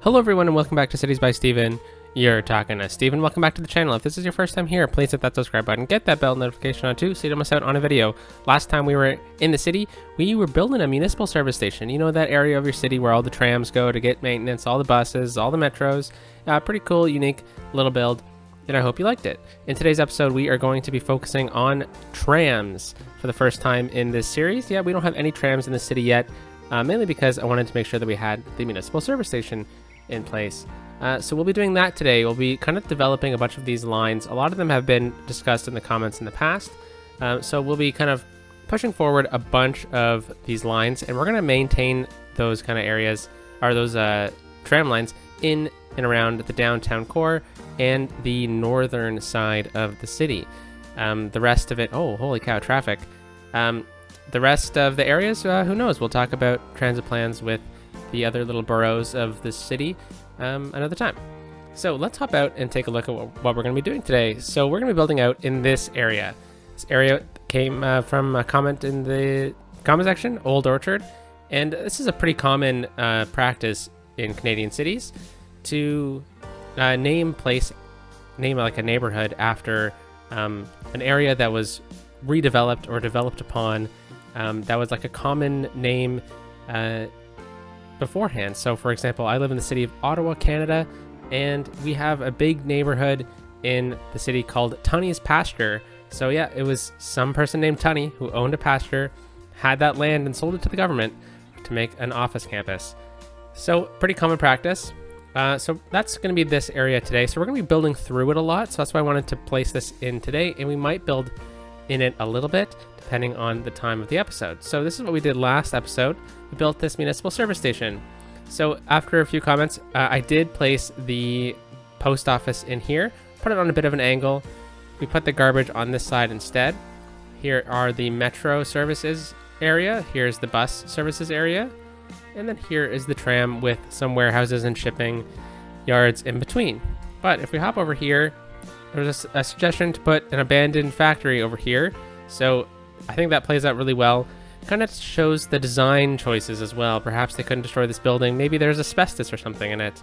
Hello everyone and welcome back to Cities by Steven. You're talking to Steven. Welcome back to the channel. If this is your first time here, please hit that subscribe button. Get that bell notification on too so you don't miss out on a video. Last time we were in the city, we were building a municipal service station. You know, that area of your city where all the trams go to get maintenance, all the buses, all the metros. Pretty cool, unique little build, and I hope you liked it. In today's episode, we are going to be focusing on trams for the first time in this series. Yeah, we don't have any trams in the city yet, mainly because I wanted to make sure that we had the municipal service station in place. So we'll be doing that today. We'll be kind of developing a bunch of these lines. A lot of them have been discussed in the comments in the past. So we'll be kind of pushing forward a bunch of these lines, and we're going to maintain those kind of areas, or those tram lines in and around the downtown core and the northern side of the city. The rest of it, oh, holy cow, traffic. The rest of the areas, who knows? We'll talk about transit plans with the other little boroughs of the city another time. So let's hop out and take a look at what we're going to be doing today. So we're going to be building out in this area. This area came from a comment in the comment section, Old Orchard, and this is a pretty common practice in Canadian cities to name like a neighborhood after an area that was redeveloped or developed upon that was like a common name beforehand. So for example, I live in the city of Ottawa, Canada, and we have a big neighborhood in the city called Tunney's Pasture. So yeah, it was some person named Tunney who owned a pasture, had that land and sold it to the government to make an office campus. So pretty common practice. So that's going to be this area today. So we're going to be building through it a lot. So that's why I wanted to place this in today, and we might build in it a little bit depending on the time of the episode. So this is what we did last episode. We built this municipal service station. So after a few comments, I did place the post office in here, put it on a bit of an angle. We put the garbage on this side instead. Here are the metro services area. Here's the bus services area. And then here is the tram with some warehouses and shipping yards in between. But if we hop over here, there's a suggestion to put an abandoned factory over here. So I think that plays out really well. Kind of shows the design choices as well. Perhaps they couldn't destroy this building. Maybe there's asbestos or something in it.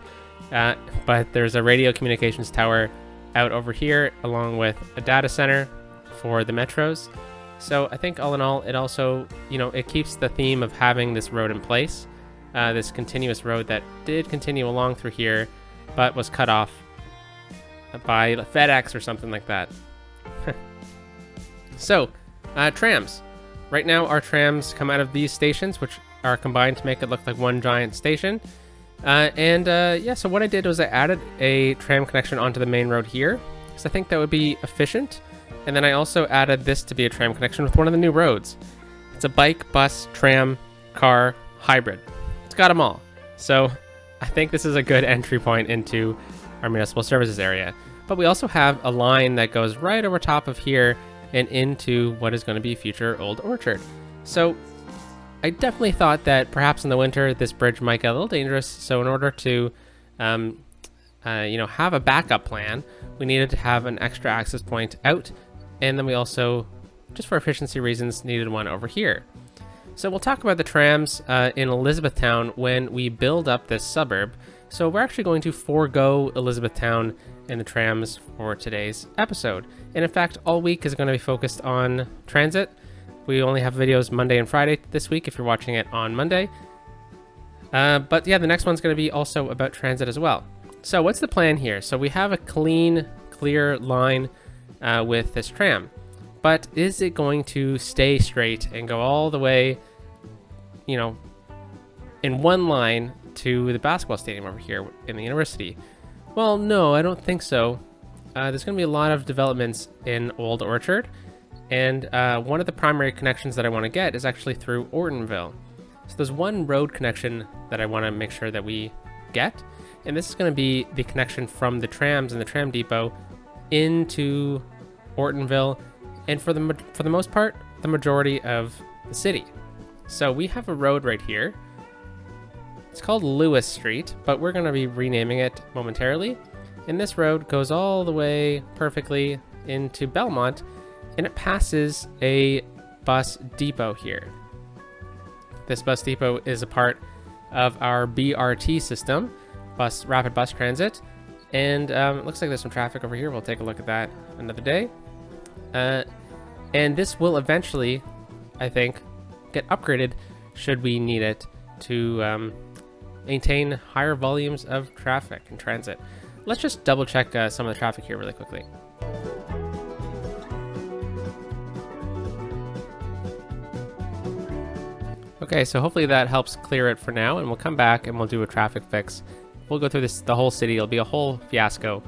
But there's a radio communications tower out over here, along with a data center for the metros. So I think all in all, it also, it keeps the theme of having this road in place. This continuous road that did continue along through here, but was cut off by FedEx or something like that. So, trams. Right now, our trams come out of these stations, which are combined to make it look like one giant station. So what I did was I added a tram connection onto the main road here, because I think that would be efficient. And then I also added this to be a tram connection with one of the new roads. It's a bike, bus, tram, car, hybrid. It's got them all. So I think this is a good entry point into our municipal services area. But we also have a line that goes right over top of here and into what is going to be future Old Orchard. So I definitely thought that perhaps in the winter this bridge might get a little dangerous. So in order to have a backup plan, we needed to have an extra access point out, and then we also, just for efficiency reasons, needed one over here. So we'll talk about the trams in Elizabethtown when we build up this suburb. So we're actually going to forego Elizabethtown and the trams for today's episode. And in fact, all week is going to be focused on transit. We only have videos Monday and Friday this week if you're watching it on Monday. But yeah, the next one's going to be also about transit as well. So what's the plan here? So we have a clear line with this tram. But is it going to stay straight and go all the way, in one line to the basketball stadium over here in the university? Well, no, I don't think so. There's going to be a lot of developments in Old Orchard, and one of the primary connections that I want to get is actually through Ortonville. So there's one road connection that I want to make sure that we get, and this is going to be the connection from the trams and the tram depot into Ortonville, and for the most part, the majority of the city. So we have a road right here. It's called Lewis Street, but we're going to be renaming it momentarily. And this road goes all the way perfectly into Belmont, and it passes a bus depot here. This bus depot is a part of our BRT system, rapid bus transit. And it looks like there's some traffic over here. We'll take a look at that another day. And this will eventually, I think, get upgraded should we need it to maintain higher volumes of traffic and transit. Let's just double check some of the traffic here really quickly. Okay, so hopefully that helps clear it for now, and we'll come back and we'll do a traffic fix. We'll go through the whole city. It'll be a whole fiasco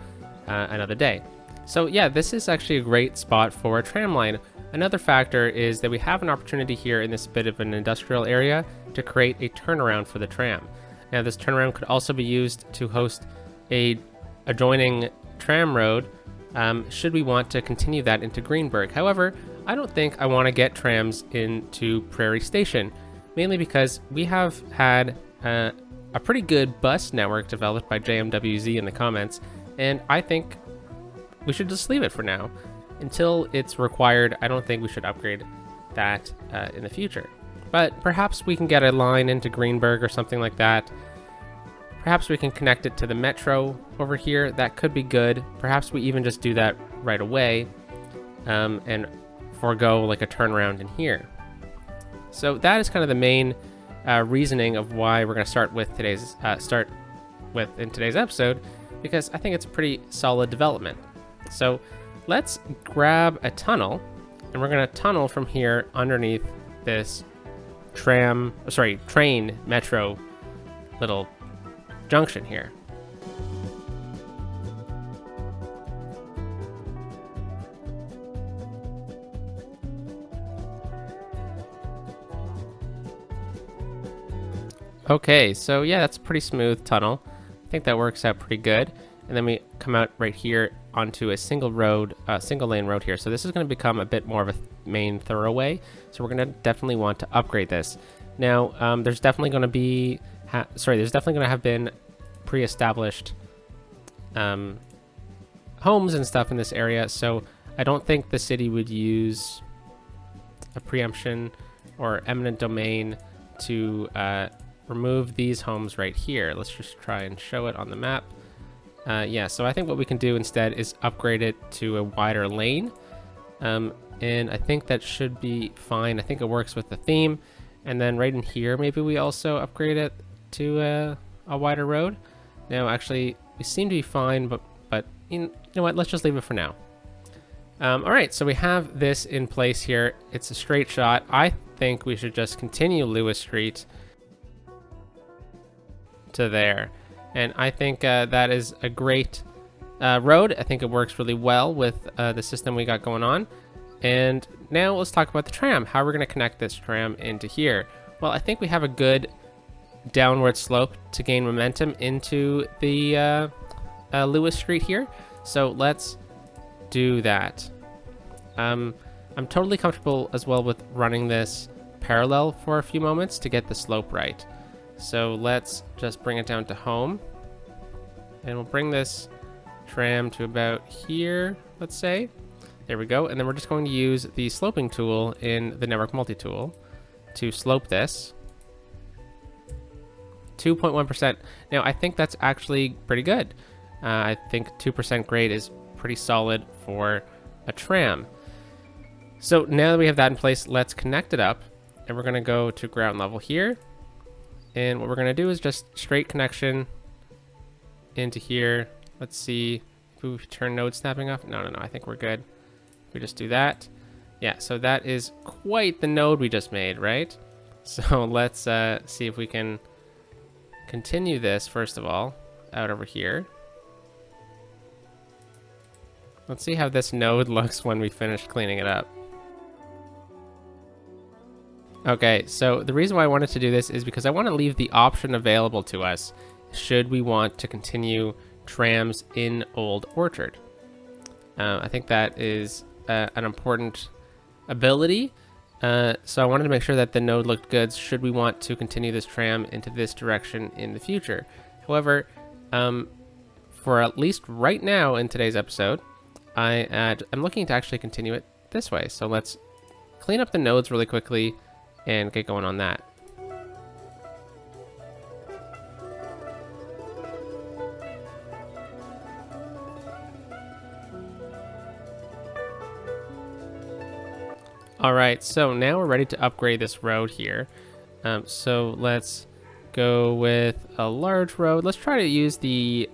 another day. So yeah, this is actually a great spot for a tram line. Another factor is that we have an opportunity here in this bit of an industrial area to create a turnaround for the tram. Now this turnaround could also be used to host a adjoining tram road should we want to continue that into Greenberg. However, I don't think I want to get trams into Prairie Station, mainly because we have had a pretty good bus network developed by JMWZ in the comments, and I think we should just leave it for now. Until it's required, I don't think we should upgrade that in the future. But perhaps we can get a line into Greenberg or something like that. Perhaps we can connect it to the metro over here. That could be good. Perhaps we even just do that right away and forego like a turnaround in here. So that is kind of the main reasoning of why we're going to start with today's in today's episode, because I think it's a pretty solid development. So let's grab a tunnel, and we're going to tunnel from here underneath this train metro little junction here. Okay, so yeah, that's a pretty smooth tunnel. I think that works out pretty good. And then we come out right here onto a single lane road here. So this is going to become a bit more of a main thoroughway. So we're going to definitely want to upgrade this. Now, there's definitely going to be, there's definitely going to have been pre-established homes and stuff in this area. So I don't think the city would use a preemption or eminent domain to remove these homes right here. Let's just try and show it on the map. Yeah, so I think what we can do instead is upgrade it to a wider lane. And I think that should be fine. I think it works with the theme. And then right in here, maybe we also upgrade it to a wider road. Now, actually, we seem to be fine, but you know what? Let's just leave it for now. All right, so we have this in place here. It's a straight shot. I think we should just continue Lewis Street to there. And I think that is a great road. I think it works really well with the system we got going on. And now let's talk about the tram. How we're going to connect this tram into here. Well, I think we have a good downward slope to gain momentum into the Lewis Street here. So let's do that. I'm totally comfortable as well with running this parallel for a few moments to get the slope right. So let's just bring it down to home, and we'll bring this tram to about here, let's say. There we go. And then we're just going to use the sloping tool in the network multi-tool to slope this. 2.1%. Now, I think that's actually pretty good. I think 2% grade is pretty solid for a tram. So now that we have that in place, let's connect it up, and we're going to go to ground level here. And what we're going to do is just straight connection into here. Let's see if we turn node snapping off. No, I think we're good. We just do that. Yeah, so that is quite the node we just made, right? So let's see if we can continue this, first of all, out over here. Let's see how this node looks when we finish cleaning it up. Okay, so the reason why I wanted to do this is because I want to leave the option available to us should we want to continue trams in Old Orchard. I think that is an important ability. So I wanted to make sure that the node looked good should we want to continue this tram into this direction in the future. However, for at least right now in today's episode, I'm looking to actually continue it this way. So let's clean up the nodes really quickly and get going on that. All right, so now we're ready to upgrade this road here. So let's go with a large road. Let's try to use the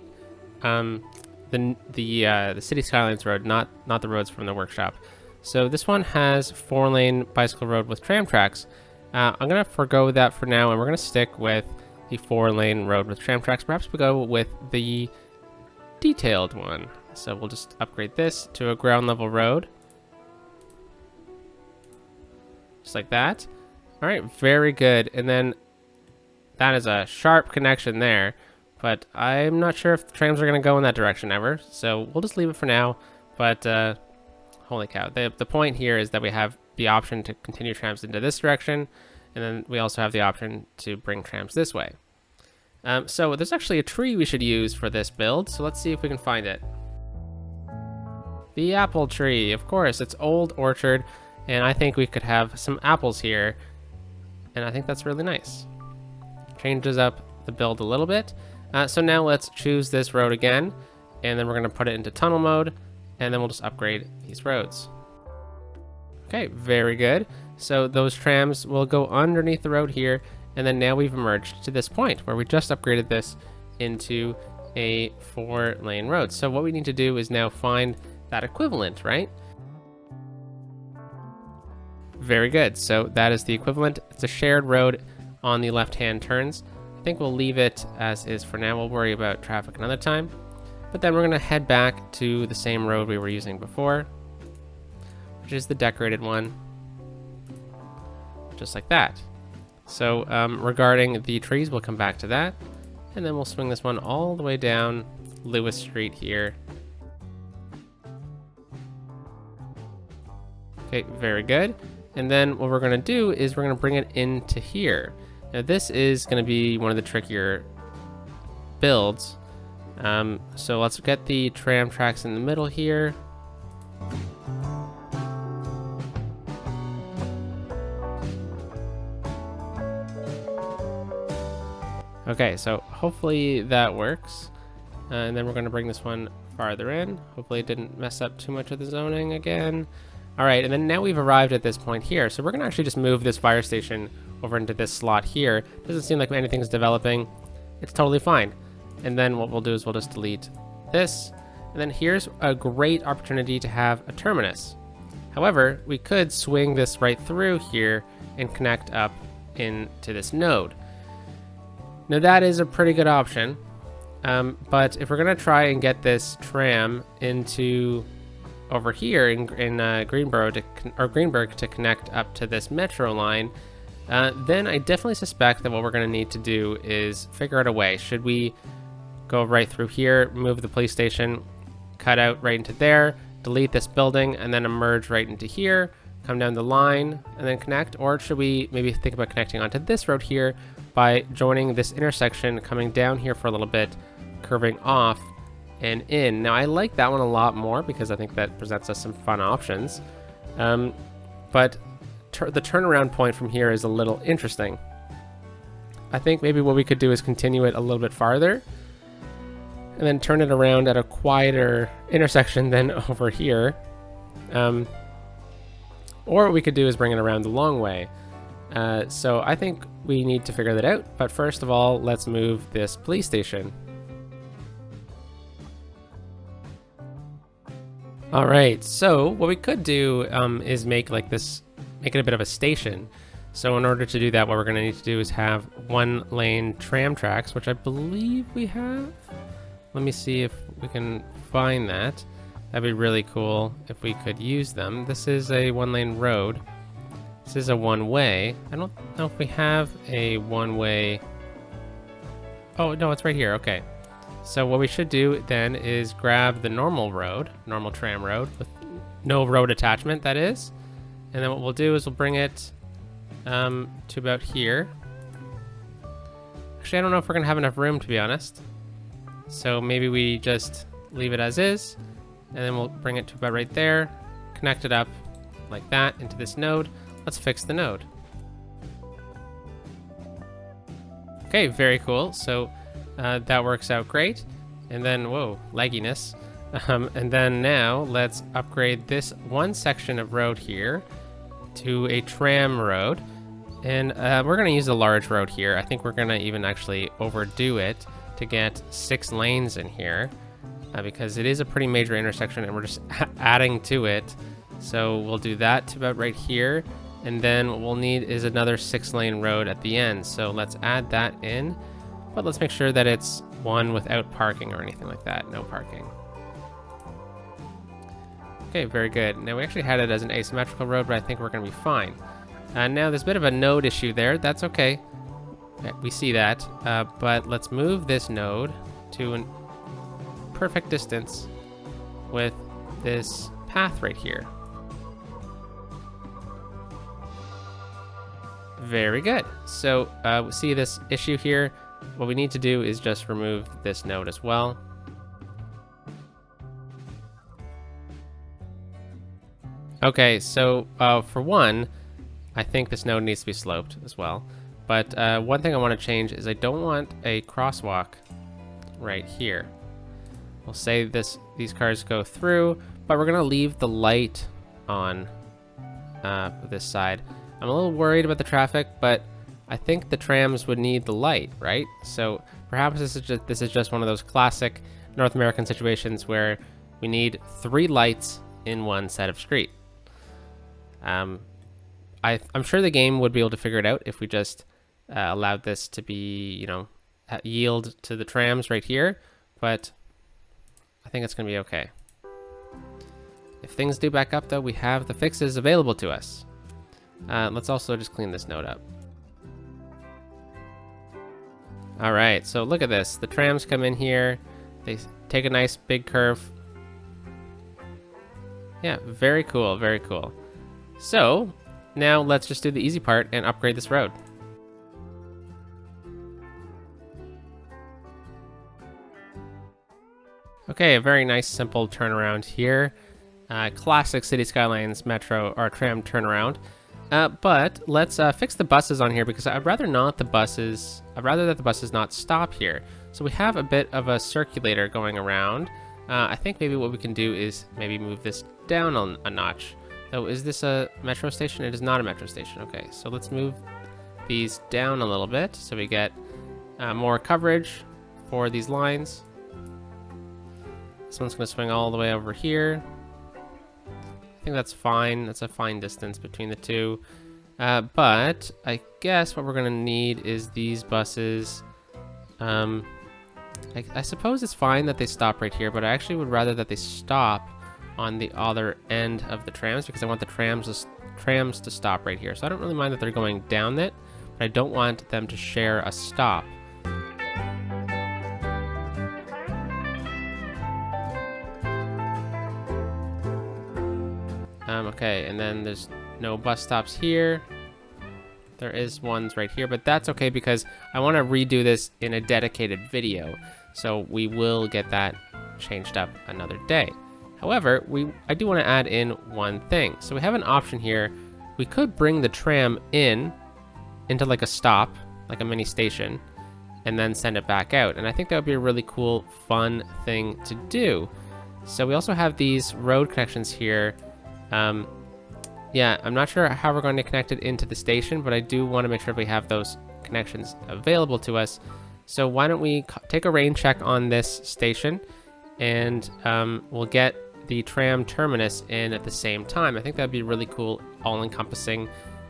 City Skylines road, not the roads from the workshop. So this one has 4-lane bicycle road with tram tracks. I'm gonna forgo that for now, and we're gonna stick with the 4-lane road with tram tracks. Perhaps we'll go with the detailed one. So we'll just upgrade this to a ground level road. Just like that. All right, very good. And then that is a sharp connection there, but I'm not sure if the trams are going to go in that direction ever. So we'll just leave it for now. But holy cow, the point here is that we have the option to continue trams into this direction, and then we also have the option to bring trams this way. So there's actually a tree we should use for this build. So let's see if we can find it. The apple tree, of course, it's old orchard. And I think we could have some apples here. And I think that's really nice. Changes up the build a little bit. So now let's choose this road again. And then we're going to put it into tunnel mode. And then we'll just upgrade these roads. Okay, very good. So those trams will go underneath the road here. And then now we've emerged to this point where we just upgraded this into a 4-lane road. So what we need to do is now find that equivalent, right? Very good. So that is the equivalent. It's a shared road on the left-hand turns. I think we'll leave it as is for now. We'll worry about traffic another time. But then we're going to head back to the same road we were using before, which is the decorated one. Just like that. So regarding the trees, we'll come back to that. And then we'll swing this one all the way down Lewis Street here. Okay, very good. And then what we're going to do is we're going to bring it into here. Now this is going to be one of the trickier builds. So let's get the tram tracks in the middle here. Okay, so hopefully that works. And then we're going to bring this one farther in. Hopefully it didn't mess up too much of the zoning again. All right, and then now we've arrived at this point here. So we're gonna actually just move this fire station over into this slot here. Doesn't seem like anything's developing. It's totally fine. And then what we'll do is we'll just delete this. And then here's a great opportunity to have a terminus. However, we could swing this right through here and connect up into this node. Now that is a pretty good option. But if we're gonna try and get this tram into over here in Greenboro Greenberg to connect up to this metro line, then I definitely suspect that what we're going to need to do is figure out a way. Should we go right through here, move the police station, cut out right into there, delete this building, and then emerge right into here, come down the line, and then connect? Or should we maybe think about connecting onto this road here by joining this intersection, coming down here for a little bit, curving off, and in? Now I like that one a lot more because I think that presents us some fun options. But the turnaround point from here is a little interesting. I think maybe what we could do is continue it a little bit farther and then turn it around at a quieter intersection than over here. Or what we could do is bring it around the long way. So I think we need to figure that out. But first of all, let's move this police station. All right, so what we could do is make it a bit of a station. So in order to do that, what we're going to need to do is have 1-lane tram tracks, which I believe we have. Let me see if we can find that. That'd be really cool if we could use them. This is a 1-lane road. This is a one-way. I don't know if we have a one-way. Oh, no, it's right here. Okay. So what we should do then is grab the normal tram road with no road attachment, that is. And then what we'll do is we'll bring it to about here. Actually, I don't know if we're going to have enough room, to be honest. So maybe we just leave it as is. And then we'll bring it to about right there. Connect it up like that into this node. Let's fix the node. Okay, very cool. So that works out great. And then, whoa, lagginess. And then now let's upgrade this one section of road here to a tram road. And we're going to use the large road here. I think we're going to even actually overdo it to get 6 lanes in here because it is a pretty major intersection and we're just adding to it. So we'll do that to about right here. And then what we'll need is another 6-lane road at the end. So let's add that in, but let's make sure that it's one without parking or anything like that. No parking. Okay, very good. Now we actually had it as an asymmetrical road, but I think we're going to be fine. Now there's a bit of a node issue there. That's okay. We see that. But let's move this node to a perfect distance with this path right here. Very good. So we see this issue here. What we need to do is just remove this node as well. Okay, so for one, I think this node needs to be sloped as well. But one thing I want to change is I don't want a crosswalk right here. We'll say these cars go through, but we're going to leave the light on this side. I'm a little worried about the traffic, but I think the trams would need the light, right? So perhaps this is just one of those classic North American situations where we need 3 lights in one set of street. I'm sure the game would be able to figure it out if we just allowed this to be, you know, yield to the trams right here, but I think it's going to be okay. If things do back up, though, we have the fixes available to us. Let's also just clean this node up. All right, so look at this. The trams come in here. They take a nice big curve. Yeah, very cool, very cool. So now let's just do the easy part and upgrade this road. Okay, a very nice simple turnaround here. Classic City Skylines Metro or tram turnaround. But let's fix the buses on here because I'd rather that the buses not stop here. So we have a bit of a circulator going around. I think maybe what we can do is maybe move this down a notch. Oh, is this a metro station? It is not a metro station. Okay, so let's move these down a little bit so we get more coverage for these lines. This one's going to swing all the way over here. I think that's fine. That's a fine distance between the two. But I guess what we're going to need is these buses. I suppose it's fine that they stop right here, but I actually would rather that they stop on the other end of the trams because I want the trams to stop right here. So I don't really mind that they're going down it, but I don't want them to share a stop. Okay, and then there's no bus stops here. There is ones right here, but that's okay because I want to redo this in a dedicated video. So we will get that changed up another day. However, I do want to add in one thing. So we have an option here. We could bring the tram into like a stop, like a mini station, and then send it back out. And I think that would be a really cool, fun thing to do. So we also have these road connections here. Yeah, I'm not sure how we're going to connect it into the station, but I do want to make sure we have those connections available to us. So why don't we take a rain check on this station, and we'll get the tram terminus in at the same time. I think that'd be a really cool, all-encompassing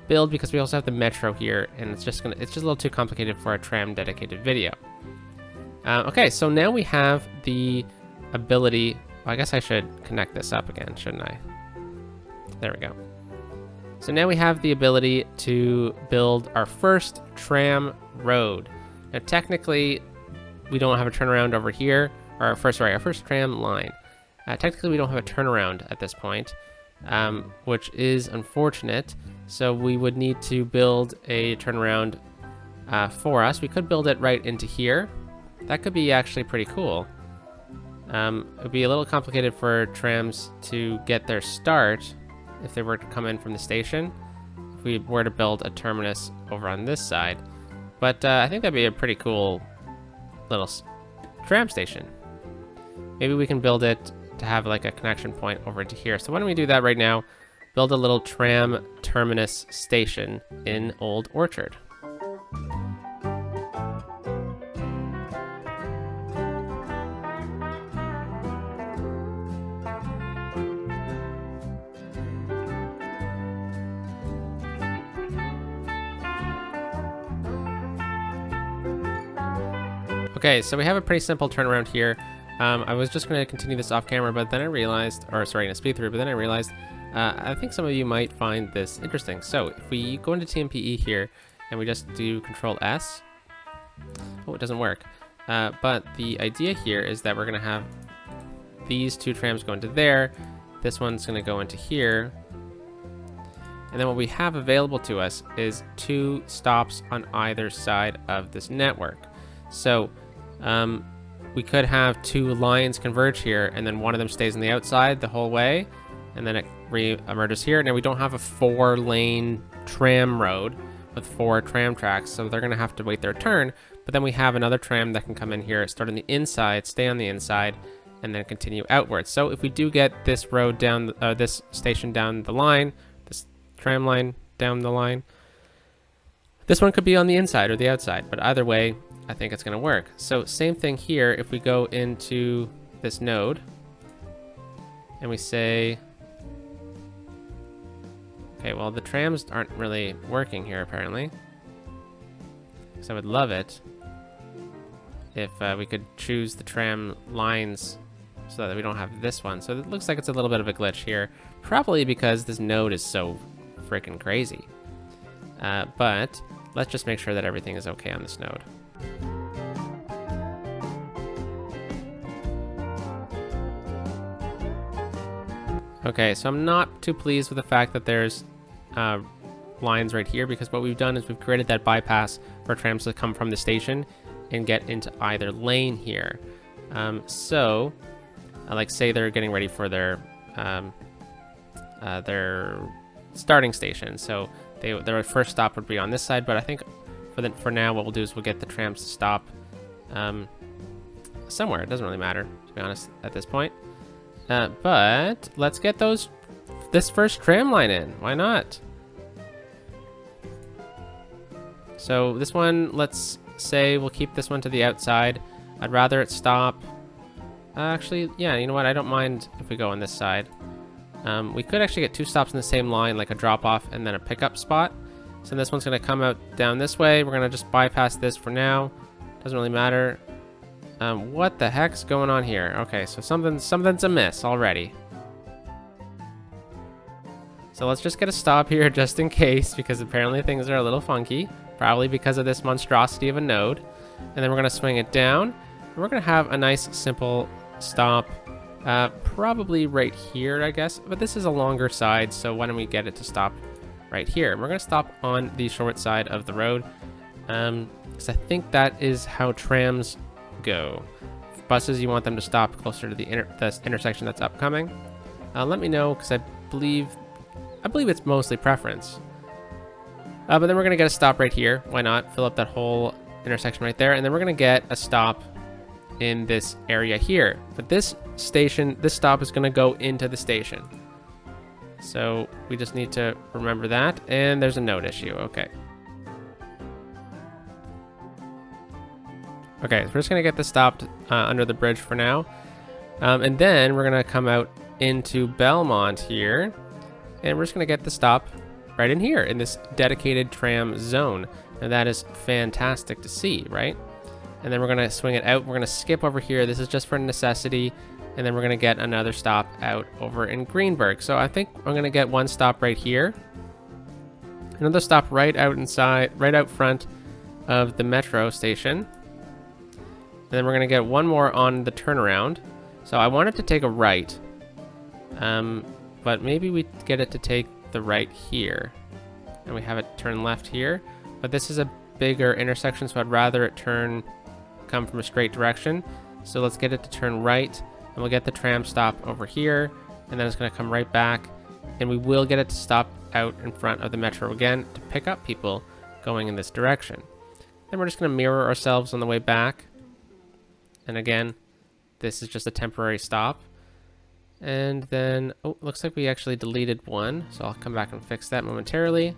build because we also have the metro here, and it's just a little too complicated for a tram dedicated video. Okay, so now we have the ability. Well, I guess I should connect this up again, shouldn't I? There we go. So now we have the ability to build our first tram road. Now technically, we don't have a turnaround over here, or our first tram line. Technically, we don't have a turnaround at this point, which is unfortunate. So we would need to build a turnaround for us. We could build it right into here. That could be actually pretty cool. It would be a little complicated for trams to get their start if they were to come in from the station, if we were to build a terminus over on this side. But I think that'd be a pretty cool little tram station. Maybe we can build it to have like a connection point over to here. So why don't we do that right now? build a little tram terminus station in Old Orchard. Okay, so we have a pretty simple turnaround here. I was just going to continue this off camera, but then I realized, or sorry, in a speed through, but then I realized I think some of you might find this interesting. So if we go into TMPE here and we just do Control S, oh, it doesn't work. But the idea here is that we're going to have these two trams go into there. This one's going to go into here. And then what we have available to us is 2 stops on either side of this network. So we could have 2 lines converge here, and then one of them stays on the outside the whole way, and then it re-emerges here. Now we don't have a 4-lane tram road with 4 tram tracks, so they're going to have to wait their turn. But then we have another tram that can come in here, start on the inside, stay on the inside, and then continue outwards. So if we do get this road down, this station down the line, this tram line down the line, this one could be on the inside or the outside, but either way, I think it's going to work. So same thing here. If we go into this node and we say, okay, well, the trams aren't really working here apparently. So I would love it if we could choose the tram lines so that we don't have this one. So it looks like it's a little bit of a glitch here, probably because this node is so freaking crazy. But let's just make sure that everything is okay on this node. Okay, so I'm not too pleased with the fact that there's lines right here, because what we've done is we've created that bypass for trams to come from the station and get into either lane here. So, like say they're getting ready for their starting station. So their first stop would be on this side, but I think for now what we'll do is we'll get the trams to stop somewhere. It doesn't really matter, to be honest, at this point. But let's get this first tram line in. Why not? So this one, let's say we'll keep this one to the outside. I'd rather it stop. Actually, yeah, you know what? I don't mind if we go on this side. We could actually get 2 stops in the same line, like a drop off and then a pickup spot. So this one's going to come out down this way. We're going to just bypass this for now. Doesn't really matter. What the heck's going on here? Okay, so something's amiss already. So let's just get a stop here just in case, because apparently things are a little funky, probably because of this monstrosity of a node. And then we're going to swing it down, and we're going to have a nice simple stop, probably right here, I guess. But this is a longer side, so why don't we get it to stop right here? And we're going to stop on the short side of the road, because I think that is how trams go. Buses, you want them to stop closer to the intersection that's upcoming. Let me know, because I believe it's mostly preference. But then we're going to get a stop right here. Why not? Fill up that whole intersection right there. And then we're going to get a stop in this area here. But this stop is going to go into the station. So we just need to remember that. And there's a node issue. Okay. Okay, so we're just going to get this stopped under the bridge for now. And then we're going to come out into Belmont here. And we're just going to get the stop right in here in this dedicated tram zone. And that is fantastic to see, right? And then we're going to swing it out. We're going to skip over here. This is just for necessity. And then we're going to get another stop out over in Greenburgh. So I think I'm going to get one stop right here. Another stop right out front of the metro station. And then we're going to get one more on the turnaround. So I want it to take a right. But maybe we get it to take the right here. And we have it turn left here. But this is a bigger intersection, so I'd rather it come from a straight direction. So let's get it to turn right. And we'll get the tram stop over here. And then it's going to come right back. And we will get it to stop out in front of the metro again to pick up people going in this direction. Then we're just going to mirror ourselves on the way back. And again, this is just a temporary stop. And then, oh, looks like we actually deleted one. So I'll come back and fix that momentarily.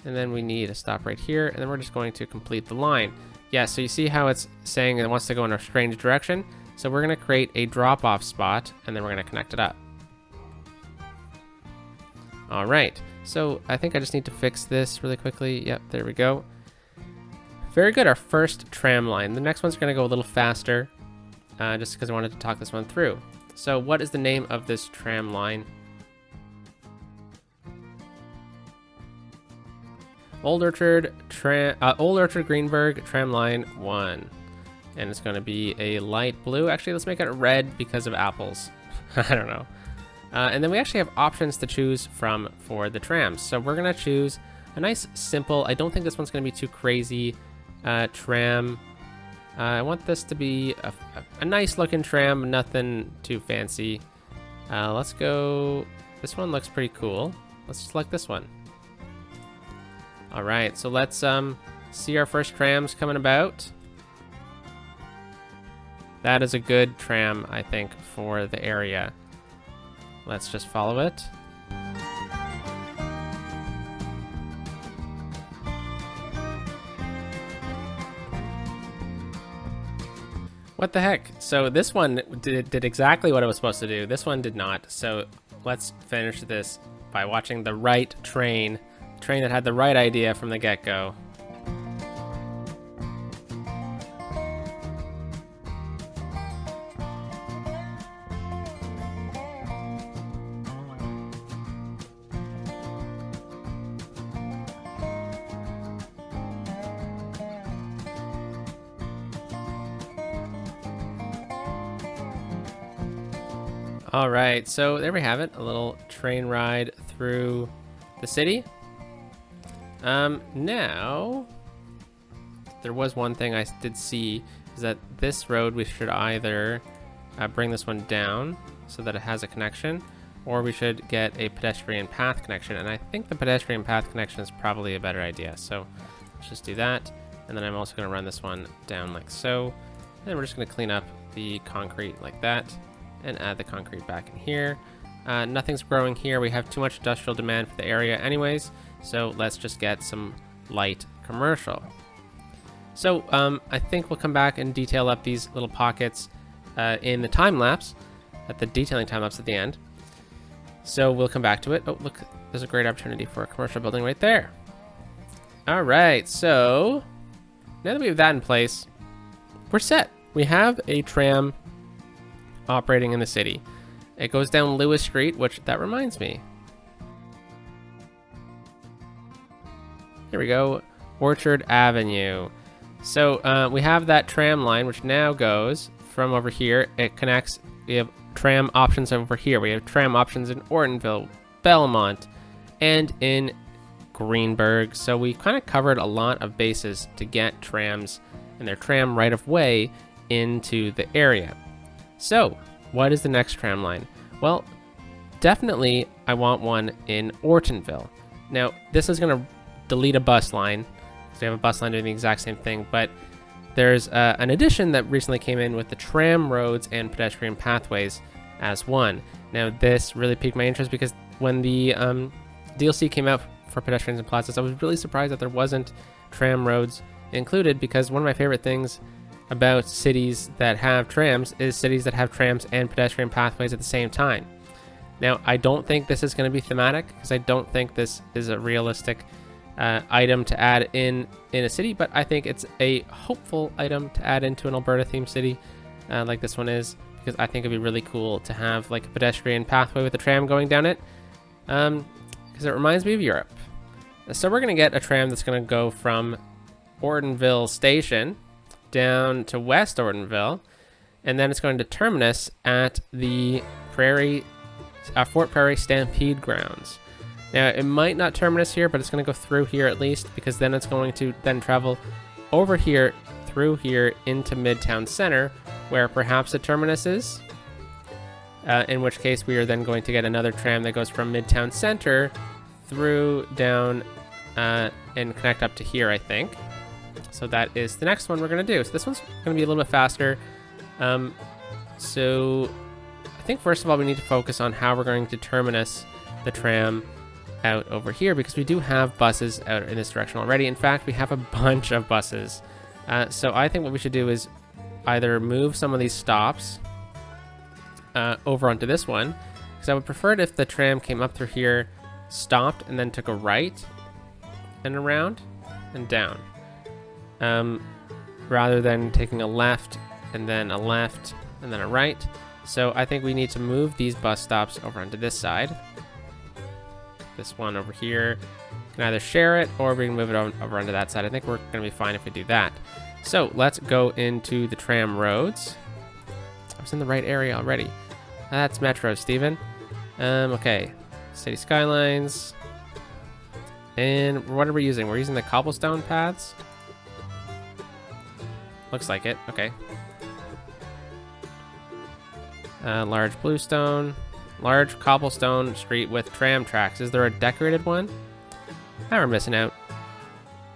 And then we need a stop right here. And then we're just going to complete the line. Yeah, so you see how it's saying it wants to go in a strange direction. So we're going to create a drop-off spot, and then we're going to connect it up. All right, so I think I just need to fix this really quickly. Yep, there we go. Very good, our first tram line. The next one's going to go a little faster, just because I wanted to talk this one through. So what is the name of this tram line? Old Orchard Greenberg Tram Line 1. And it's going to be a light blue. Actually, let's make it red because of apples. I don't know. And then we actually have options to choose from for the trams. So we're going to choose a nice, simple, I don't think this one's going to be too crazy, tram. I want this to be a nice looking tram, nothing too fancy. Let's go, this one looks pretty cool. Let's select this one. All right, so let's see our first trams coming about. That is a good tram, I think, for the area. Let's just follow it. What the heck? So this one did exactly what it was supposed to do. This one did not. So let's finish this by watching the right train. Train that had the right idea from the get-go. All right, so there we have it, a little train ride through the city. Now, there was one thing I did see, is that this road we should either bring this one down so that it has a connection, or we should get a pedestrian path connection, and I think the pedestrian path connection is probably a better idea, so let's just do that. And then I'm also going to run this one down like so, and then we're just going to clean up the concrete like that and add the concrete back in here. Nothing's growing here. We have too much industrial demand for the area anyways, so let's just get some light commercial. So I think we'll come back and detail up these little pockets in the time lapse, at the detailing time lapse at the end. So we'll come back to it. Oh, look, there's a great opportunity for a commercial building right there. All right, so now that we have that in place, we're set. We have a tram operating in the city. It goes down Lewis Street, which that reminds me. Here we go, Orchard Avenue. So we have that tram line, which now goes from over here. It connects, we have tram options over here. We have tram options in Ortonville, Belmont, and in Greenberg. So we kind of covered a lot of bases to get trams and their tram right of way into the area. So what is the next tram line? Well, definitely I want one in Ortonville. Now, this is going to delete a bus line. So we have a bus line doing the exact same thing, but there's an addition that recently came in with the tram roads and pedestrian pathways as one. Now, this really piqued my interest because when the DLC came out for pedestrians and plazas, I was really surprised that there wasn't tram roads included, because one of my favorite things about cities that have trams is cities that have trams and pedestrian pathways at the same time. Now, I don't think this is going to be thematic, because I don't think this is a realistic item to add in a city, but I think it's a hopeful item to add into an Alberta themed city like this one is, because I think it'd be really cool to have like a pedestrian pathway with a tram going down it, because it reminds me of Europe. So we're going to get a tram that's going to go from Ortonville Station down to West Ortonville, and then it's going to terminus at the Prairie, Fort Prairie Stampede grounds. Now, it might not terminus here, but it's going to go through here at least, because then it's going to then travel over here, through here, into Midtown Center, where perhaps the terminus is, in which case we are then going to get another tram that goes from Midtown Center through down and connect up to here, I think. So that is the next one we're going to do. So this one's going to be a little bit faster. So I think first of all we need to focus on how we're going to terminus the tram out over here, because we do have buses out in this direction already. In fact, we have a bunch of buses. So I think what we should do is either move some of these stops over onto this one, because I would prefer it if the tram came up through here, stopped, and then took a right and around and down, rather than taking a left and then a left and then a right. So I think we need to move these bus stops over onto this side. This one over here, can either share it or we can move it over onto that side. I think we're going to be fine if we do that. So let's go into the tram roads. I was in the right area already. That's Metro, Steven. Okay, City Skylines. And what are we using? We're using the cobblestone paths. Looks like it. Okay. Large bluestone. Large cobblestone street with tram tracks. Is there a decorated one? Now we're missing out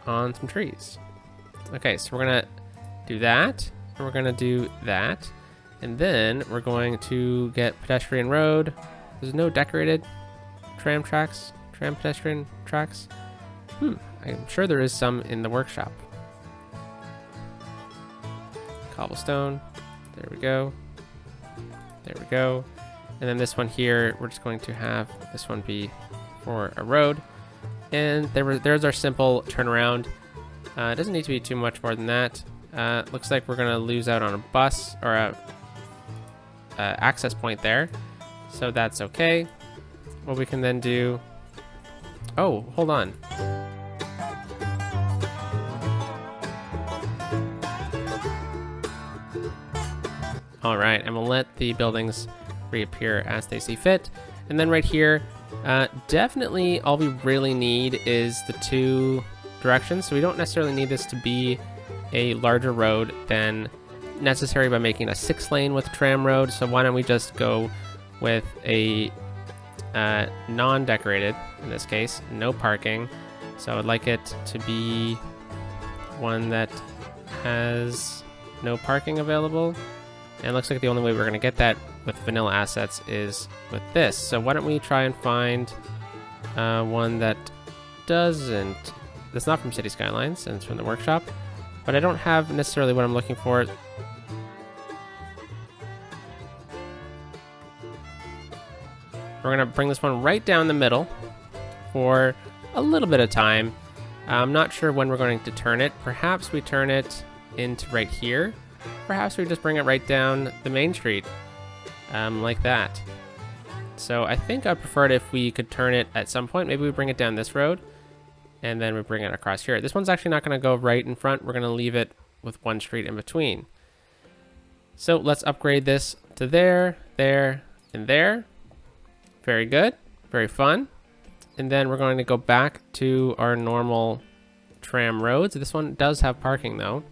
on some trees. Okay, so we're gonna do that, and we're gonna do that, and then we're going to get pedestrian road. There's no decorated tram tracks, tram pedestrian tracks. I'm sure there is some in the workshop. Cobblestone. There we go. There we go. And then this one here, we're just going to have this one be for a road. And there's our simple turnaround. It doesn't need to be too much more than that. Looks like we're gonna lose out on a bus or a access point there. So that's okay. What we can then do... Oh, hold on. All right, and we'll let the buildings reappear as they see fit. And then right here, definitely all we really need is the two directions. So we don't necessarily need this to be a larger road than necessary by making a 6-lane with tram road. So why don't we just go with a non-decorated, in this case, no parking. So I'd like it to be one that has no parking available. And it looks like the only way we're going to get that with vanilla assets is with this. So why don't we try and find one that doesn't... That's not from City Skylines, and it's from the workshop. But I don't have necessarily what I'm looking for. We're going to bring this one right down the middle for a little bit of time. I'm not sure when we're going to turn it. Perhaps we turn it into right here. Perhaps we just bring it right down the main street, like that. So I think I prefer it if we could turn it at some point. Maybe we bring it down this road, and then we bring it across here. This one's actually not going to go right in front. We're going to leave it with one street in between. So let's upgrade this to there, there, and there. Very good. Very fun. And then we're going to go back to our normal tram roads. This one does have parking, though.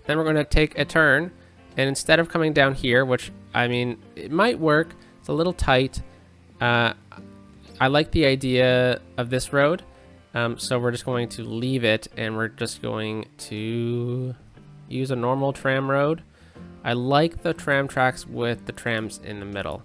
Then we're going to take a turn, and instead of coming down here, which, I mean, it might work, it's a little tight. I like the idea of this road, so we're just going to leave it, and we're just going to use a normal tram road. I like the tram tracks with the trams in the middle.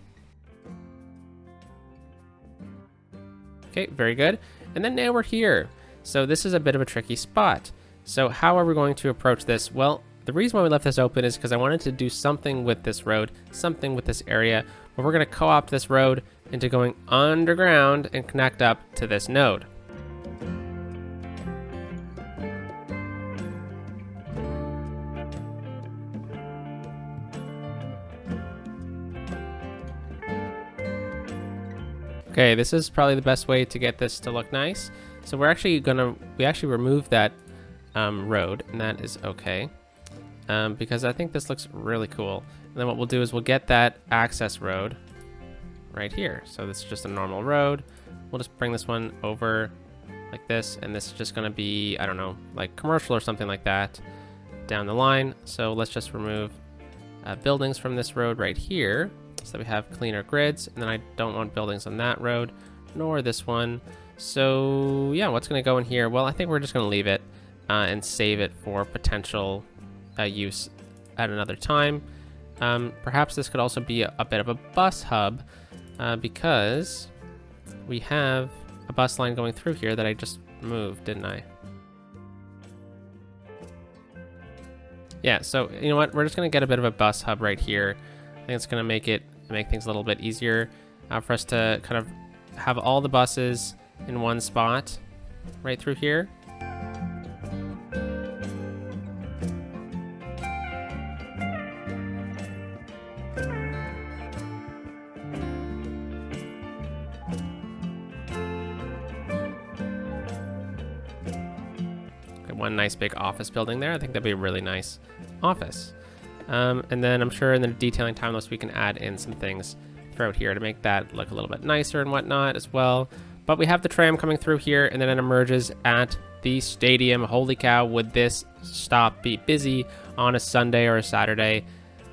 Okay, very good. And then now we're here. So this is a bit of a tricky spot. So how are we going to approach this? Well, the reason why we left this open is because I wanted to do something with this road, something with this area, but we're going to co-opt this road into going underground and connect up to this node. Okay, this is probably the best way to get this to look nice. So we actually remove that road, and that is okay. Because I think this looks really cool. And then what we'll do is we'll get that access road right here. So this is just a normal road. We'll just bring this one over like this, and this is just gonna be, I don't know, like commercial or something like that down the line. So let's just remove buildings from this road right here, so that we have cleaner grids. And then I don't want buildings on that road, nor this one. So yeah, what's gonna go in here? Well, I think we're just gonna leave it and save it for potential use at another time. Perhaps this could also be a bit of a bus hub, because we have a bus line going through here that I just moved, didn't I? Yeah, so you know what? We're just gonna get a bit of a bus hub right here. I think it's gonna make things a little bit easier for us to kind of have all the buses in one spot right through here. One nice big office building there. I think that'd be a really nice office. And then I'm sure in the detailing time lapse we can add in some things throughout here to make that look a little bit nicer and whatnot as well. But we have the tram coming through here, and then it emerges at the stadium. Holy cow, would this stop be busy on a Sunday or a Saturday?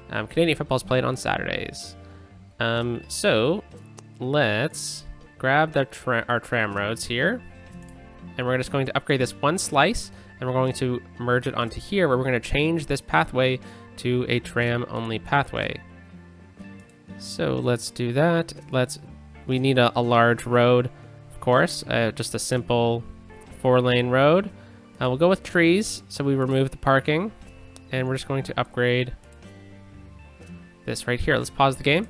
Canadian football's played on Saturdays. So let's grab our tram roads here, and we're just going to upgrade this one slice, and we're going to merge it onto here, where we're going to change this pathway to a tram only pathway. So let's do that. We need a large road, of course, just a simple 4-lane road. We'll go with trees, so we remove the parking, and we're just going to upgrade this right here. Let's pause the game.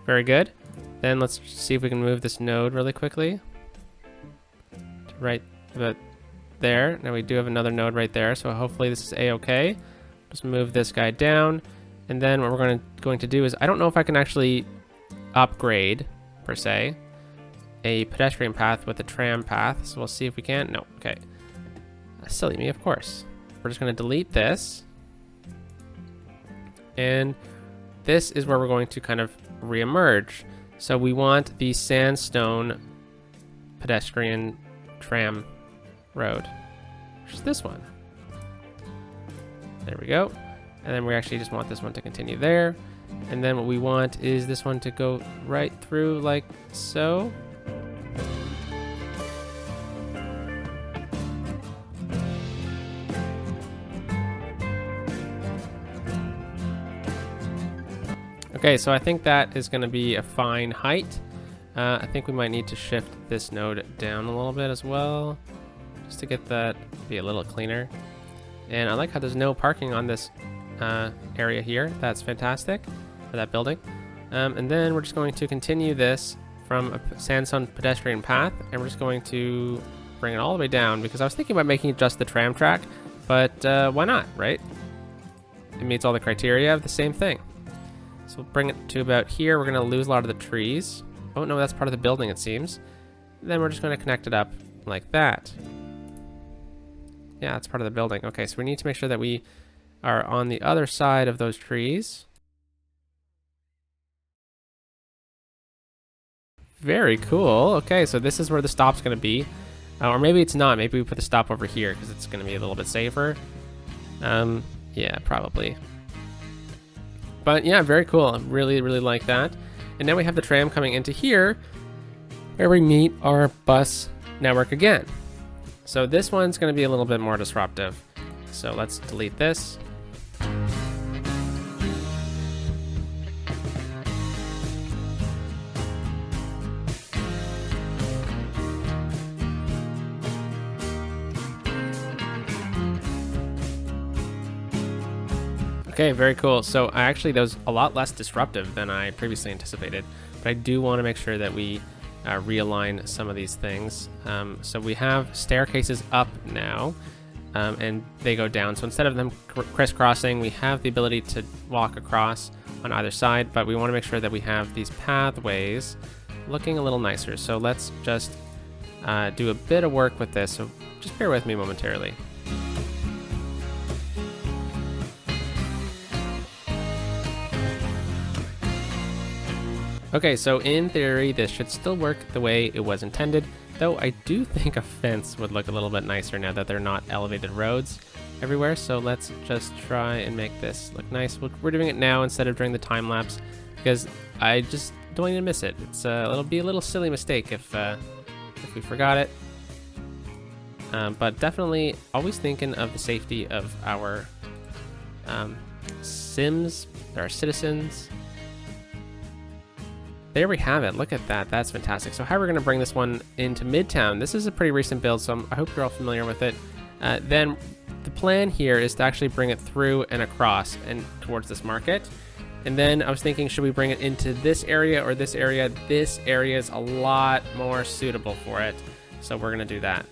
Very good. Then let's see if we can move this node really quickly to right about there. Now we do have another node right there, so hopefully this is a-okay. Just move this guy down, and then what we're going to do is, I don't know if I can actually upgrade per se a pedestrian path with a tram path, so we'll see if we can. No, okay. Silly me, of course. We're just going to delete this, and this is where we're going to kind of re-emerge. So we want the sandstone pedestrian tram road, which is this one. There we go. And then we actually just want this one to continue there. And then what we want is this one to go right through like so. Okay, so I think that is going to be a fine height. I think we might need to shift this node down a little bit as well, just to get that to be a little cleaner. And I like how there's no parking on this area here. That's fantastic for that building. And then we're just going to continue this from a sandstone pedestrian path, and we're just going to bring it all the way down, because I was thinking about making it just the tram track, but why not, right? It meets all the criteria of the same thing. So we'll bring it to about here. We're going to lose a lot of the trees. Oh no, that's part of the building, it seems. Then we're just going to connect it up like that. Yeah, that's part of the building. Okay, so we need to make sure that we are on the other side of those trees. Very cool. Okay, so this is where the stop's going to be. Or maybe it's not. Maybe we put the stop over here because it's going to be a little bit safer. Yeah, probably. But yeah, very cool. I really, really like that. And now we have the tram coming into here, where we meet our bus network again. So this one's going to be a little bit more disruptive. So let's delete this. Okay, very cool. So actually that was a lot less disruptive than I previously anticipated, but I do want to make sure that we realign some of these things. So we have staircases up now, and they go down. So instead of them crisscrossing, we have the ability to walk across on either side, but we want to make sure that we have these pathways looking a little nicer. So let's just do a bit of work with this. So just bear with me momentarily. Okay, so in theory, this should still work the way it was intended, though I do think a fence would look a little bit nicer now that they're not elevated roads everywhere. So let's just try and make this look nice. We're doing it now instead of during the time lapse, because I just don't want to miss it. It'll be a little silly mistake if we forgot it. But definitely always thinking of the safety of our Sims, there are citizens. There we have it. Look at that. That's fantastic. So how we're going to bring this one into Midtown. This is a pretty recent build, so I hope you're all familiar with it. Then the plan here is to actually bring it through and across and towards this market. And then I was thinking, should we bring it into this area or this area? This area is a lot more suitable for it. So we're going to do that.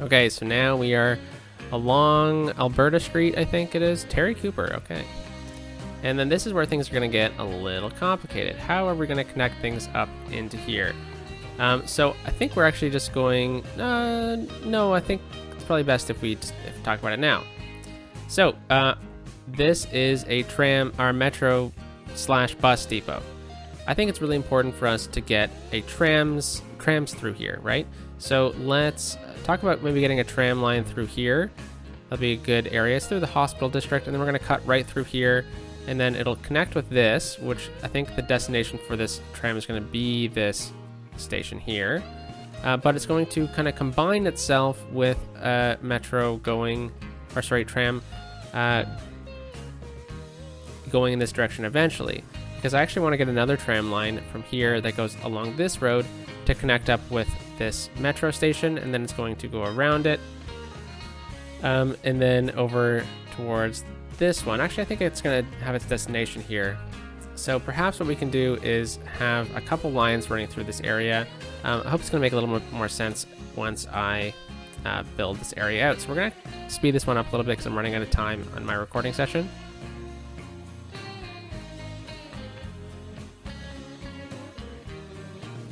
Okay, so now we are along Alberta Street, I think it is. Terry Cooper, okay. And then this is where things are going to get a little complicated. How are we going to connect things up into here? So I think we're actually just going, no, I think it's probably best if we talk about it now. So this is a tram, our metro / bus depot. I think it's really important for us to get a trams through here, right? So let's talk about maybe getting a tram line through here. That'll be a good area. It's through the hospital district, and then we're going to cut right through here, and then it'll connect with this, which I think the destination for this tram is going to be this station here. But it's going to kind of combine itself with a metro going, or sorry, tram going in this direction eventually. Because I actually want to get another tram line from here that goes along this road to connect up with this metro station, and then it's going to go around it, and then over towards this one. Actually, I think it's going to have its destination here. So perhaps what we can do is have a couple lines running through this area. I hope it's going to make a little more sense once I build this area out. So we're going to speed this one up a little bit because I'm running out of time on my recording session.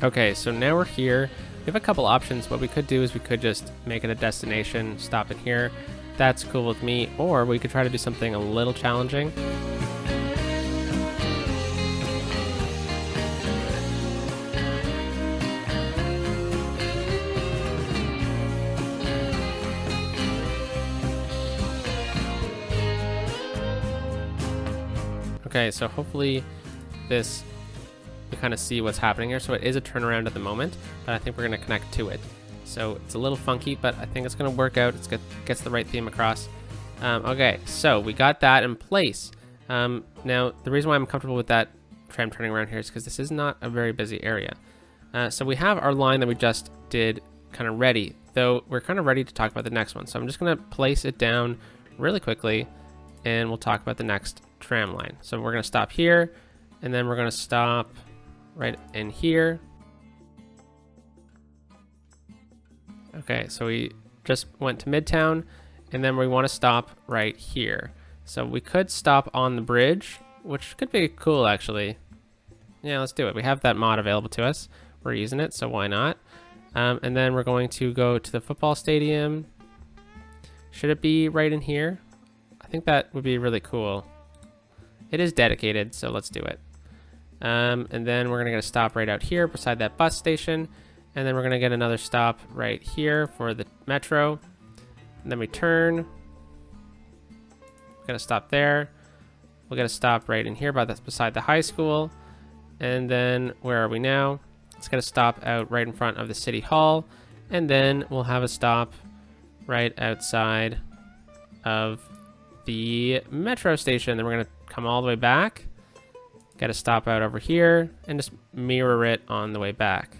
Okay, so now we're here. We have a couple options. What we could do is we could just make it a destination, stop it here. That's cool with me. Or we could try to do something a little challenging. Okay, so hopefully this, we kind of see what's happening here. So it is a turnaround at the moment, but I think we're going to connect to it. So it's a little funky, but I think it's going to work out. It's gets the right theme across. Okay, so we got that in place. Now, the reason why I'm comfortable with that tram turning around here is because this is not a very busy area. So we have our line that we just did kind of ready, though we're kind of ready to talk about the next one. So I'm just going to place it down really quickly, and we'll talk about the next tram line. So we're going to stop here, and then we're going to stop right in here. Okay, so we just went to Midtown, and then we want to stop right here. So we could stop on the bridge, which could be cool actually. Yeah, let's do it. We have that mod available to us. We're using it, so why not? And then we're going to go to the football stadium. Should it be right in here? I think that would be really cool. It is dedicated, so let's do it. And then we're gonna get a stop right out here beside that bus station. And then we're gonna get another stop right here for the metro. And then we turn. We're gonna stop there. We'll get a stop right in here beside the high school. And then where are we now? Let's get a stop out right in front of the city hall. And then we'll have a stop right outside of the metro station. Then we're gonna come all the way back. Get a stop out over here and just mirror it on the way back.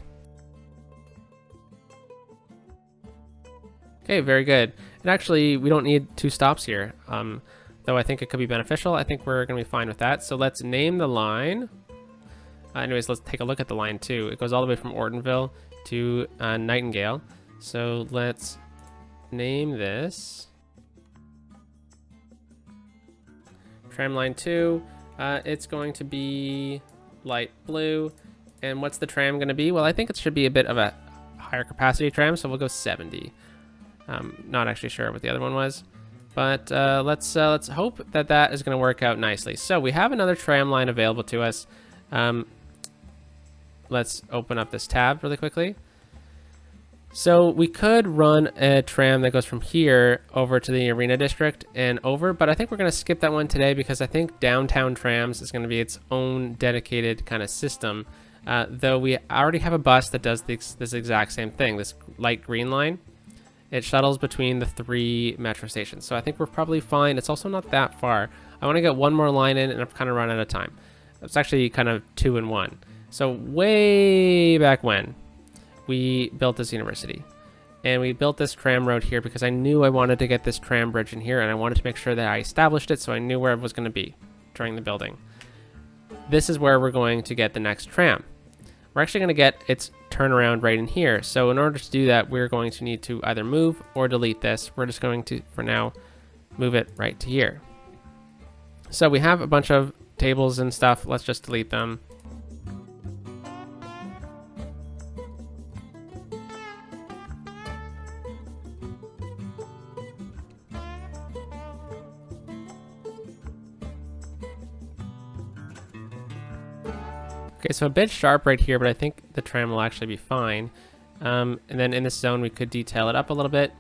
Okay, very good. And actually, we don't need two stops here, though I think it could be beneficial. I think we're going to be fine with that. So let's name the line. Anyways, let's take a look at the line too. It goes all the way from Ortonville to Nightingale. So let's name this Tram Line 2. It's going to be light blue. And what's the tram going to be? Well, I think it should be a bit of a higher capacity tram, so we'll go 70. Not actually sure what the other one was, but let's hope that that is going to work out nicely. So we have another tram line available to us. Let's open up this tab really quickly. So we could run a tram that goes from here over to the Arena District and over, but I think we're going to skip that one today because I think downtown trams is going to be its own dedicated kind of system. though we already have a bus that does this exact same thing. This light green line, it shuttles between the 3 metro stations. So I think we're probably fine. It's also not that far. I want to get one more line in, and I've kind of run out of time. It's actually kind of 2 in 1. So way back when, we built this university. And we built this tram road here because I knew I wanted to get this tram bridge in here, and I wanted to make sure that I established it so I knew where it was going to be during the building. This is where we're going to get the next tram. We're actually going to get its turnaround right in here. So in order to do that, we're going to need to either move or delete this. We're just going to, for now, move it right to here. So we have a bunch of tables and stuff. Let's just delete them. Okay, so a bit sharp right here, but I think the tram will actually be fine. And then in this zone, we could detail it up a little bit.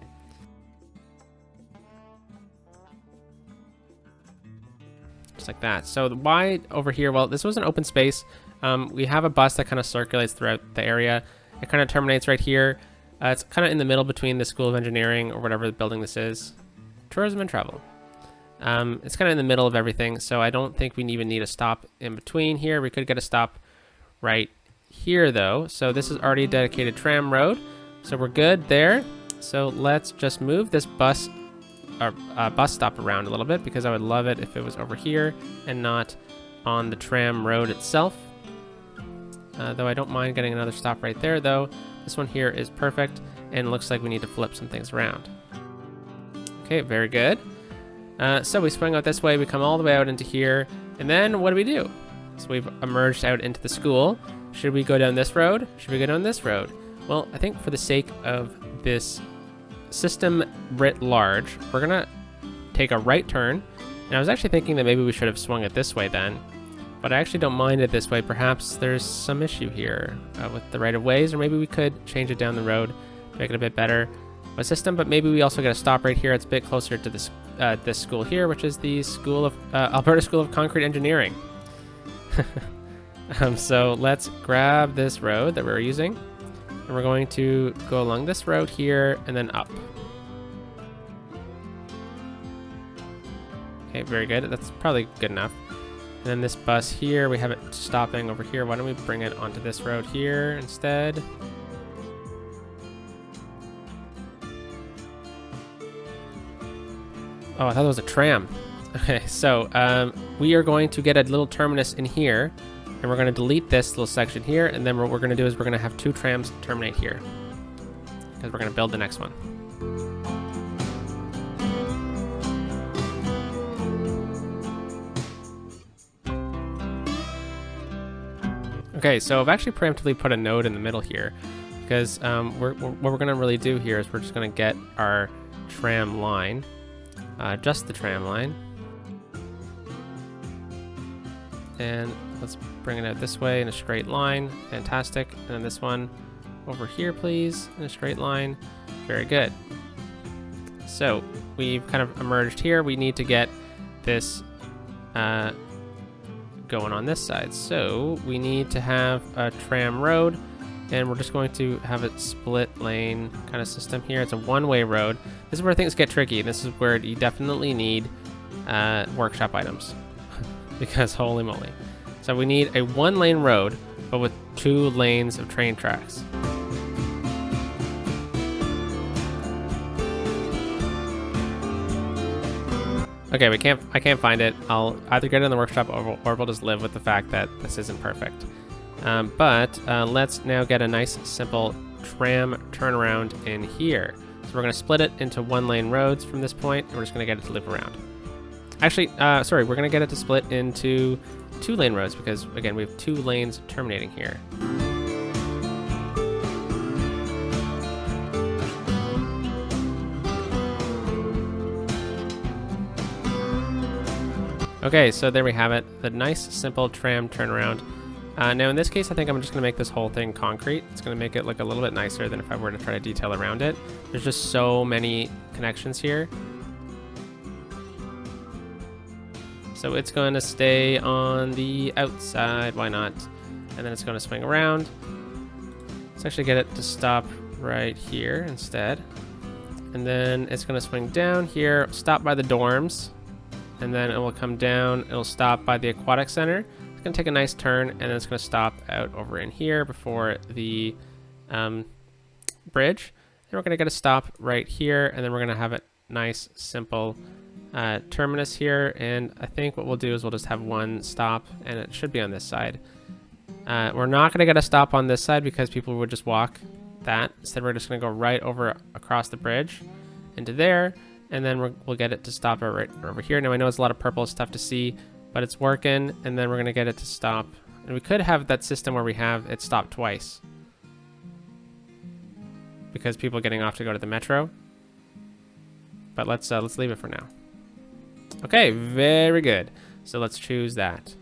Just like that. So why over here? Well, this was an open space. We have a bus that kind of circulates throughout the area. It kind of terminates right here. It's kind of in the middle between the School of Engineering or whatever the building this is. Tourism and Travel. It's kind of in the middle of everything, so I don't think we even need a stop in between here. We could get a stop right here though. So this is already a dedicated tram road, so we're good there. So let's just move this bus stop around a little bit, because I would love it if it was over here and not on the tram road itself. Though I don't mind getting another stop right there though. This one here is perfect, and it looks like we need to flip some things around. Okay, very good. So we swing out this way, we come all the way out into here, and then what do? So we've emerged out into the school. Should we go down this road? Should we go down this road? Well, I think for the sake of this system writ large, we're gonna take a right turn. And I was actually thinking that maybe we should have swung it this way then, but I actually don't mind it this way. Perhaps there's some issue here with the right of ways, or maybe we could change it down the road to make it a bit better of a system. But maybe we also get a stop right here. It's a bit closer to this school here, which is the School of Alberta School of Concrete Engineering. So let's grab this road that we're using, and we're going to go along this road here and then up. Okay, very good. That's probably good enough. And then this bus here, we have it stopping over here. Why don't we bring it onto this road here instead? Oh, I thought it was a tram. Okay, so we are going to get a little terminus in here, and we're going to delete this little section here, and then what we're going to do is we're going to have 2 trams terminate here, because we're going to build the next one. Okay, so I've actually preemptively put a node in the middle here, because what we're going to really do here is we're just going to get our tram line, just the tram line. And let's bring it out this way in a straight line. Fantastic. And then this one over here, please, in a straight line. Very good. So we've kind of emerged here. We need to get this going on this side. So we need to have a tram road, and we're just going to have a split lane kind of system here. It's a one-way road. This is where things get tricky. This is where you definitely need workshop items. Because holy moly. So we need a 1-lane road, but with 2 lanes of train tracks. Okay, I can't find it. I'll either get it in the workshop, or we'll just live with the fact that this isn't perfect. But let's now get a nice simple tram turnaround in here. So we're gonna split it into 1-lane roads from this point, and we're just gonna get it to loop around. Actually, sorry, we're going to get it to split into 2-lane roads, because, again, we have 2 lanes terminating here. Okay, so there we have it. The nice, simple tram turnaround. Now, in this case, I think I'm just going to make this whole thing concrete. It's going to make it look a little bit nicer than if I were to try to detail around it. There's just so many connections here. So it's going to stay on the outside, why not? and then it's going to swing around. Let's actually get it to stop right here instead. And then it's going to swing down here, stop by the dorms, and then it will come down. It'll stop by the aquatic center. It's going to take a nice turn, and then it's going to stop out over in here before the bridge. And we're going to get a stop right here, and then we're going to have a nice, simple terminus here. And I think what we'll do is we'll just have one stop, and it should be on this side. We're not going to get a stop on this side because people would just walk that. Instead, we're just going to go right over across the bridge into there, and then we'll get it to stop right over here. Now, I know it's a lot of purple, it's tough to see, but it's working, and then we're going to get it to stop. And we could have that system where we have it stop twice because people are getting off to go to the metro. But let's leave it for now. Okay, very good. So let's choose that.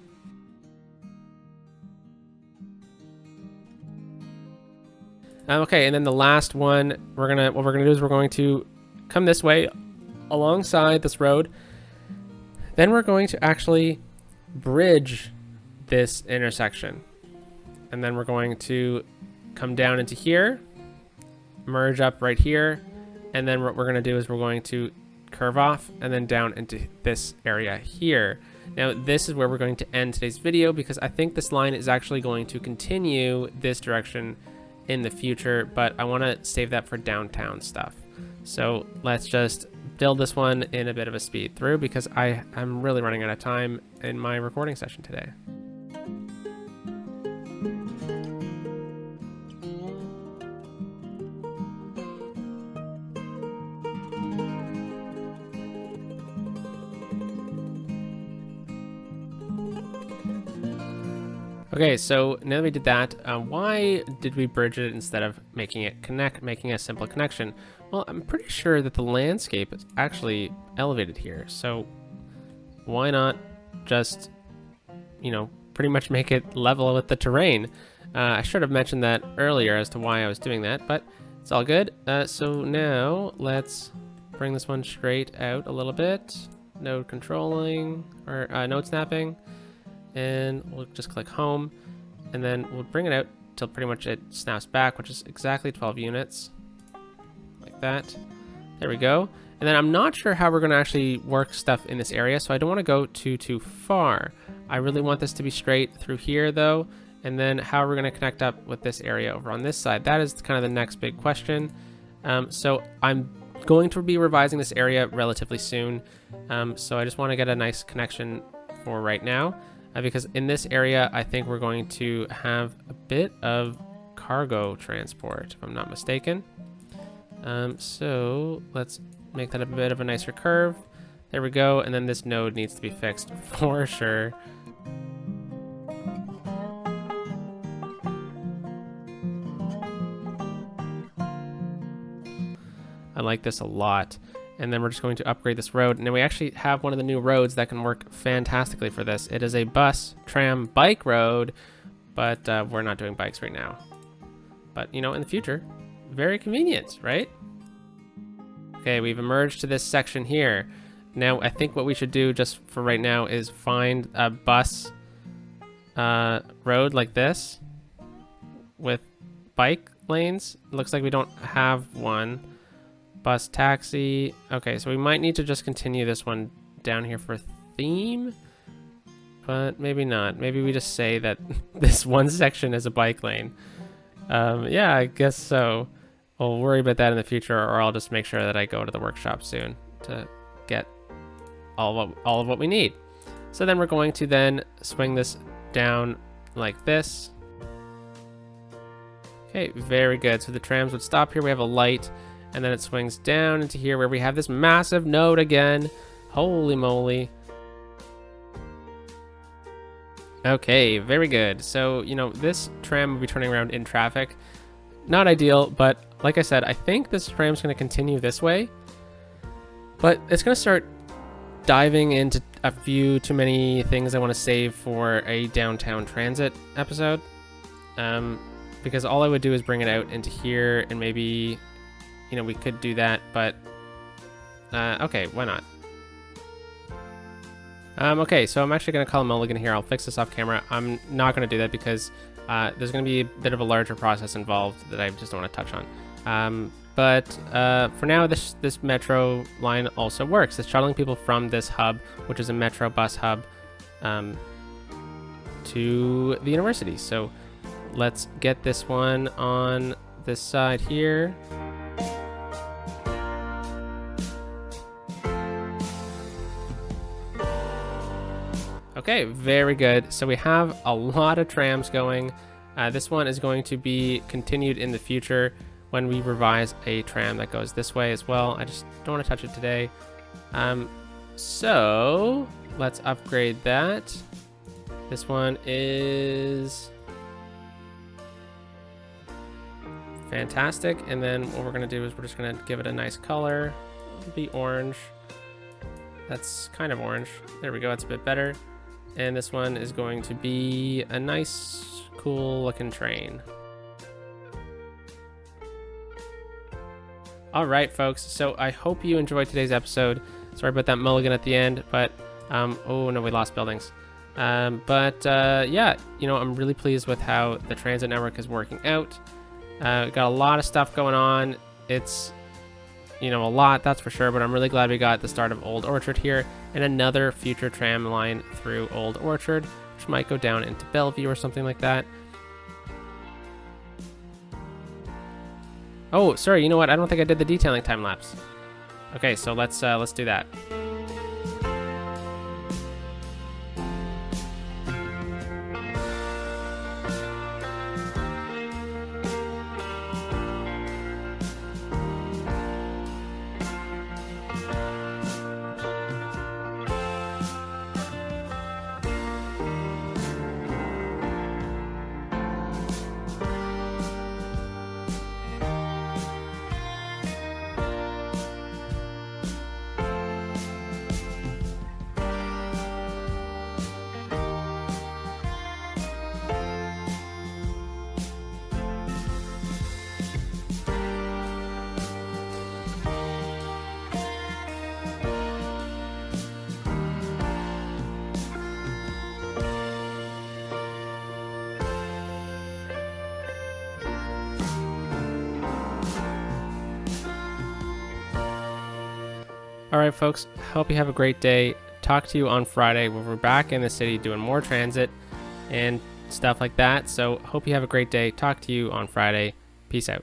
Okay, and then the last one, what we're gonna do is we're going to come this way alongside this road. Then we're going to actually bridge this intersection. And then we're going to come down into here, merge up right here, and then what we're gonna do is we're going to curve off and then down into this area here. Now, this is where we're going to end today's video because I think this line is actually going to continue this direction in the future, but I want to save that for downtown stuff. So let's just build this one in a bit of a speed through because I'm really running out of time in my recording session today. Okay, so now that we did that, why did we bridge it instead of making it connect, making a simple connection? Well, I'm pretty sure that the landscape is actually elevated here. So why not just, you know, pretty much make it level with the terrain? I should have mentioned that earlier as to why I was doing that, but it's all good. So now let's bring this one straight out a little bit. Node controlling, or node snapping. And we'll just click home, and then we'll bring it out till pretty much it snaps back, which is exactly 12 units, like that. There we go. And then I'm not sure how we're going to actually work stuff in this area, so I don't want to go too far. I really want this to be straight through here, though, and then how are we going to connect up with this area over on this side? That is kind of the next big question. So I'm going to be revising this area relatively soon, so I just want to get a nice connection for right now. Because in this area, I think we're going to have a bit of cargo transport, if I'm not mistaken. So let's make that a bit of a nicer curve. There we go. And then this node needs to be fixed for sure. I like this a lot. And then we're just going to upgrade this road. And then we actually have one of the new roads that can work fantastically for this. It is a bus, tram, bike road, but we're not doing bikes right now. But, you know, in the future, very convenient, right? Okay, we've emerged to this section here. Now, I think what we should do just for right now is find a bus road like this with bike lanes. It looks like we don't have one. Bus taxi. Okay, so we might need to just continue this one down here for theme, but maybe not. Maybe we just say that this one section is a bike lane. Yeah, I guess so. We'll worry about that in the future, or I'll just make sure that I go to the workshop soon to get all of what we need. So then we're going to then swing this down like this. Okay, very good. So the trams would stop here. We have a light. And then it swings down into here where we have this massive node again. Holy moly. Okay, very good. So, you know, this tram will be turning around in traffic. Not ideal, but like I said, I think this tram's going to continue this way. But it's going to start diving into a few too many things I want to save for a downtown transit episode. Because all I would do is bring it out into here and maybe... You know, we could do that, but okay, why not? Okay, so I'm actually going to call a mulligan here. I'll fix this off camera. I'm not going to do that because There's going to be a bit of a larger process involved that I just don't want to touch on. But for now, this metro line also works. It's shuttling people from this hub, which is a metro bus hub, to the university. So let's get this one on this side here. Okay, very good. So we have a lot of trams going. This one is going to be continued in the future when we revise a tram that goes this way as well. I just don't want to touch it today. So let's upgrade that. This one is fantastic. And then what we're going to do is we're just going to give it a nice color. It'll be orange. That's kind of orange. There we go. That's a bit better. And this one is going to be a nice, cool looking train. All right, folks. So I hope you enjoyed today's episode. Sorry about that mulligan at the end, but oh no, we lost buildings. Yeah, you know, I'm really pleased with how the transit network is working out. Got a lot of stuff going on. It's, you know, a lot, that's for sure, but I'm really glad we got the start of Old Orchard here and another future tram line through Old Orchard, which might go down into Bellevue or something like that. Oh, sorry, you know what? I don't think I did the detailing time lapse. Okay, so let's do that. All right, folks, hope you have a great day. Talk to you on Friday when we're back in the city doing more transit and stuff like that. So hope you have a great day. Talk to you on Friday. Peace out.